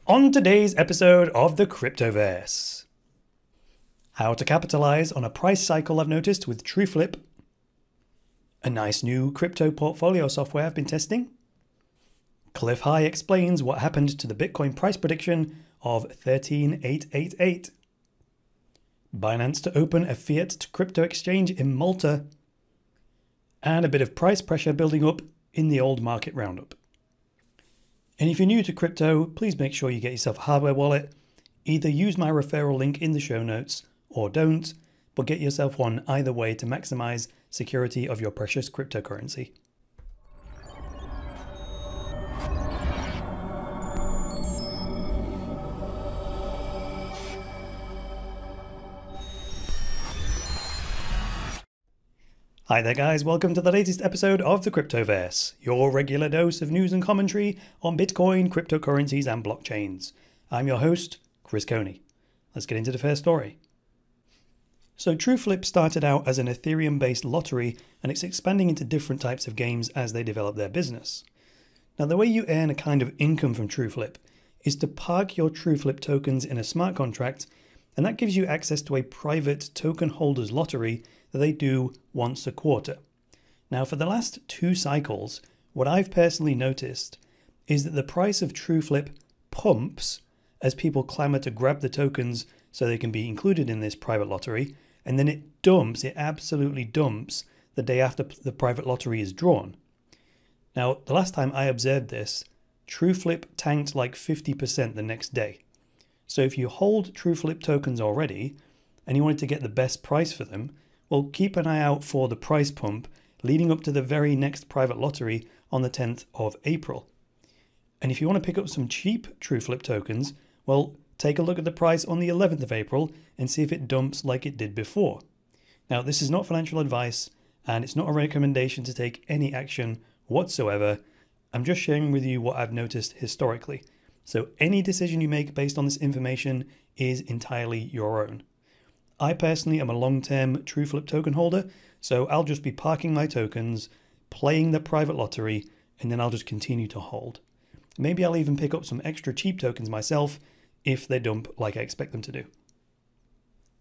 On today's episode of the Cryptoverse, how to capitalize on a price cycle I've noticed with TrueFlip, a nice new crypto portfolio software I've been testing, Cliff High explains what happened to the Bitcoin price prediction of 13,888, Binance to open a Fiat-to-Crypto exchange in Malta, and a bit of price pressure building up in the old market roundup. And if you're new to crypto, please make sure you get yourself a hardware wallet. Either use my referral link in the show notes or don't, but get yourself one either way to maximize security of your precious cryptocurrency. Hi there guys, welcome to the latest episode of the Cryptoverse, your regular dose of news and commentary on Bitcoin, cryptocurrencies and blockchains. I'm your host, Chris Coney. Let's get into the first story. So TrueFlip started out as an Ethereum-based lottery and it's expanding into different types of games as they develop their business. Now the way you earn a kind of income from TrueFlip is to park your TrueFlip tokens in a smart contract, and that gives you access to a private token holders lottery that they do once a quarter. Now for the last 2 cycles, what I've personally noticed is that the price of TrueFlip pumps as people clamor to grab the tokens so they can be included in this private lottery, and then it absolutely dumps the day after the private lottery is drawn. Now the last time I observed this, TrueFlip tanked like 50% the next day. So if you hold TrueFlip tokens already and you wanted to get the best price for them, well, keep an eye out for the price pump leading up to the very next private lottery on the 10th of April. And if you want to pick up some cheap TrueFlip tokens, well, take a look at the price on the 11th of April and see if it dumps like it did before. Now, this is not financial advice and it's not a recommendation to take any action whatsoever. I'm just sharing with you what I've noticed historically. So any decision you make based on this information is entirely your own. I personally am a long-term TrueFlip token holder, so I'll just be parking my tokens, playing the private lottery, and then I'll just continue to hold. Maybe I'll even pick up some extra cheap tokens myself if they dump like I expect them to do.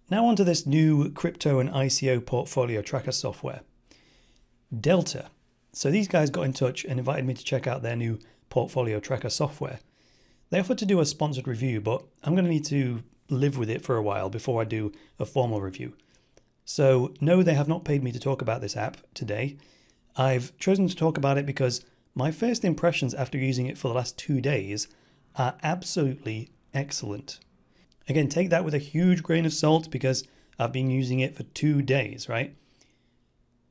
Now onto this new crypto and ICO portfolio tracker software. Delta. So these guys got in touch and invited me to check out their new portfolio tracker software. They offered to do a sponsored review, but I'm going to need to live with it for a while before I do a formal review. So no, they have not paid me to talk about this app today. I've chosen to talk about it because my first impressions after using it for the last 2 days are absolutely excellent. Again, take that with a huge grain of salt because I've been using it for 2 days, right?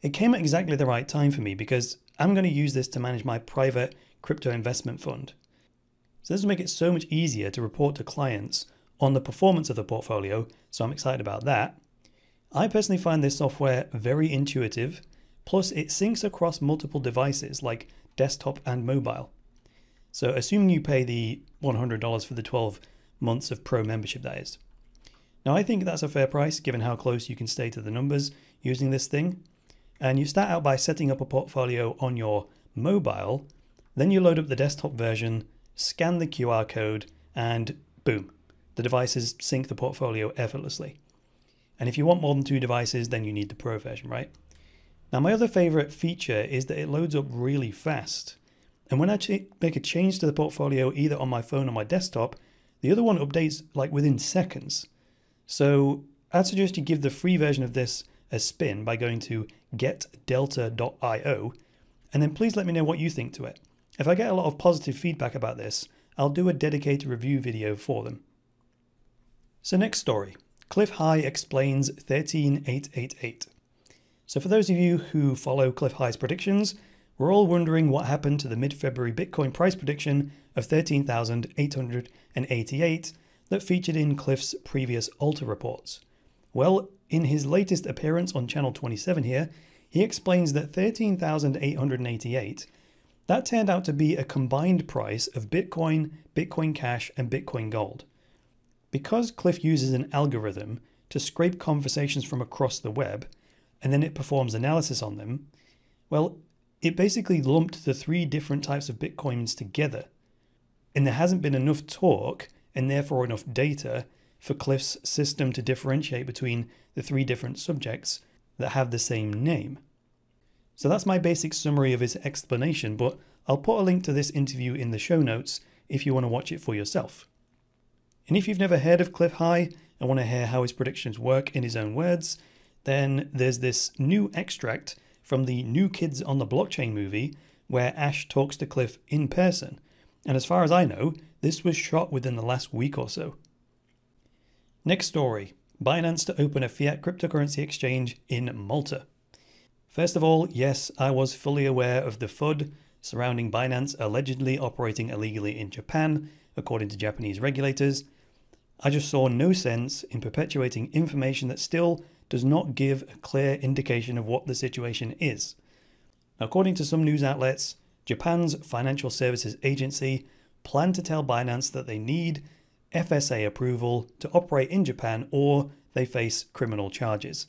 It came at exactly the right time for me because I'm going to use this to manage my private crypto investment fund. So this will make it so much easier to report to clients on the performance of the portfolio, so I'm excited about that. I personally find this software very intuitive, plus it syncs across multiple devices like desktop and mobile. So assuming you pay the $100 for the 12 months of pro membership, that is. Now I think that's a fair price given how close you can stay to the numbers using this thing. And you start out by setting up a portfolio on your mobile, then you load up the desktop version, scan the QR code, and boom. The devices sync the portfolio effortlessly. And if you want more than 2 devices, then you need the Pro version, right? Now, my other favorite feature is that it loads up really fast. And when I make a change to the portfolio, either on my phone or my desktop, the other one updates like within seconds. So I'd suggest you give the free version of this a spin by going to getdelta.io. And then please let me know what you think to it. If I get a lot of positive feedback about this, I'll do a dedicated review video for them. So next story, Cliff High explains 13,888. So for those of you who follow Cliff High's predictions, we're all wondering what happened to the mid-February Bitcoin price prediction of 13,888 that featured in Cliff's previous Alta reports. Well, in his latest appearance on channel 27 here, he explains that 13,888, that turned out to be a combined price of Bitcoin, Bitcoin Cash, and Bitcoin Gold. Because Cliff uses an algorithm to scrape conversations from across the web, and then it performs analysis on them, well, it basically lumped the 3 different types of Bitcoins together. and there hasn't been enough talk and therefore enough data for Cliff's system to differentiate between the three different subjects that have the same name. So that's my basic summary of his explanation, but I'll put a link to this interview in the show notes if you want to watch it for yourself. And if you've never heard of Cliff High and want to hear how his predictions work in his own words, then there's this new extract from the New Kids on the Blockchain movie where Ash talks to Cliff in person. And as far as I know, this was shot within the last week or so. Next story, Binance to open a fiat cryptocurrency exchange in Malta. First of all, yes, I was fully aware of the FUD surrounding Binance allegedly operating illegally in Japan, according to Japanese regulators. I just saw no sense in perpetuating information that still does not give a clear indication of what the situation is. According to some news outlets, Japan's Financial Services Agency planned to tell Binance that they need FSA approval to operate in Japan or they face criminal charges.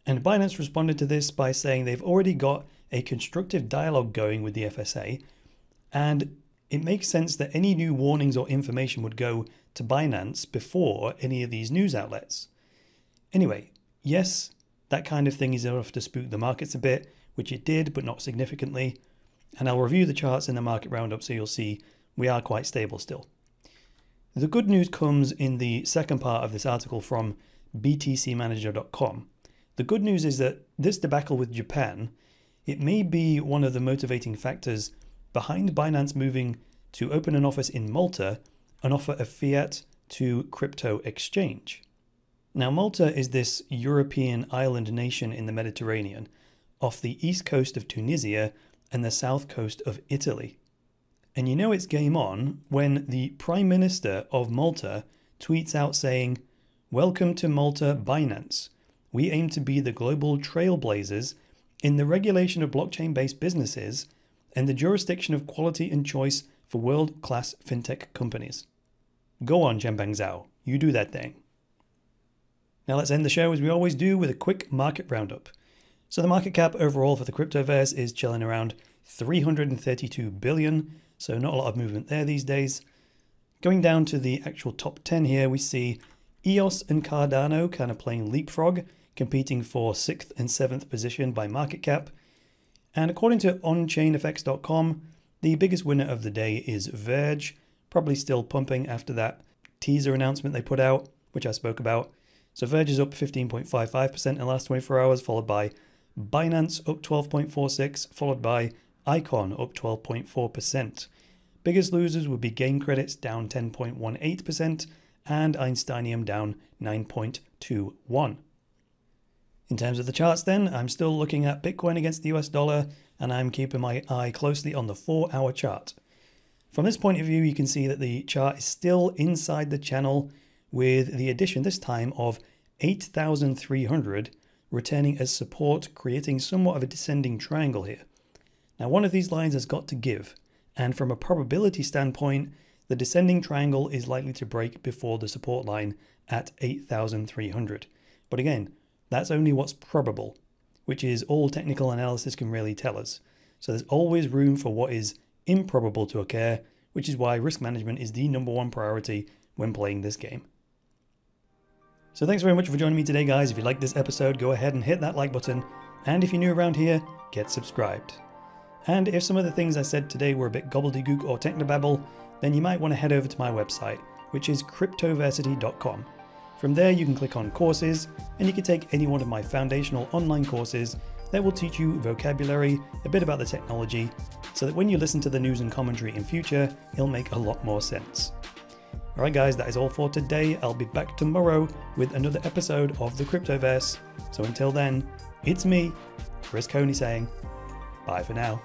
And Binance responded to this by saying they've already got a constructive dialogue going with the FSA, and it makes sense that any new warnings or information would go to Binance before any of these news outlets. Anyway, yes, that kind of thing is enough to spook the markets a bit, which it did, but not significantly. And I'll review the charts in the market roundup so you'll see we are quite stable still. The good news comes in the second part of this article from btcmanager.com. The good news is that this debacle with Japan, it may be one of the motivating factors behind Binance moving to open an office in Malta and offer a Fiat-to-Crypto exchange. Now, Malta is this European island nation in the Mediterranean, off the east coast of Tunisia and the south coast of Italy. And you know it's game on when the Prime Minister of Malta tweets out saying, "Welcome to Malta, Binance. We aim to be the global trailblazers in the regulation of blockchain-based businesses and the jurisdiction of quality and choice for world-class fintech companies." Go on, Zhenbang Zhao. You do that thing. Now let's end the show as we always do with a quick market roundup. So the market cap overall for the Cryptoverse is chilling around 332 billion, so not a lot of movement there these days. Going down to the actual top 10 here, we see EOS and Cardano kind of playing leapfrog, competing for 6th and 7th position by market cap. And according to onchaineffects.com, the biggest winner of the day is Verge, probably still pumping after that teaser announcement they put out, which I spoke about. So Verge is up 15.55% in the last 24 hours, followed by Binance up 12.46%, followed by Icon up 12.4%. Biggest losers would be Gain Credits down 10.18% and Einsteinium down 9.21%. In terms of the charts then, I'm still looking at Bitcoin against the US dollar and I'm keeping my eye closely on the 4-hour chart. From this point of view, you can see that the chart is still inside the channel with the addition this time of 8,300 returning as support, creating somewhat of a descending triangle here. Now, one of these lines has got to give, and from a probability standpoint, the descending triangle is likely to break before the support line at 8,300. But again, that's only what's probable, which is all technical analysis can really tell us. So there's always room for what is improbable to occur, which is why risk management is the #1 priority when playing this game. So thanks very much for joining me today, guys. If you liked this episode, go ahead and hit that like button. And if you're new around here, get subscribed. And if some of the things I said today were a bit gobbledygook or technobabble, then you might want to head over to my website, which is cryptoversity.com. From there, you can click on courses, and you can take any one of my foundational online courses that will teach you vocabulary, a bit about the technology, so that when you listen to the news and commentary in future, it'll make a lot more sense. Alright guys, that is all for today. I'll be back tomorrow with another episode of the Cryptoverse. So until then, it's me, Chris Coney saying bye for now.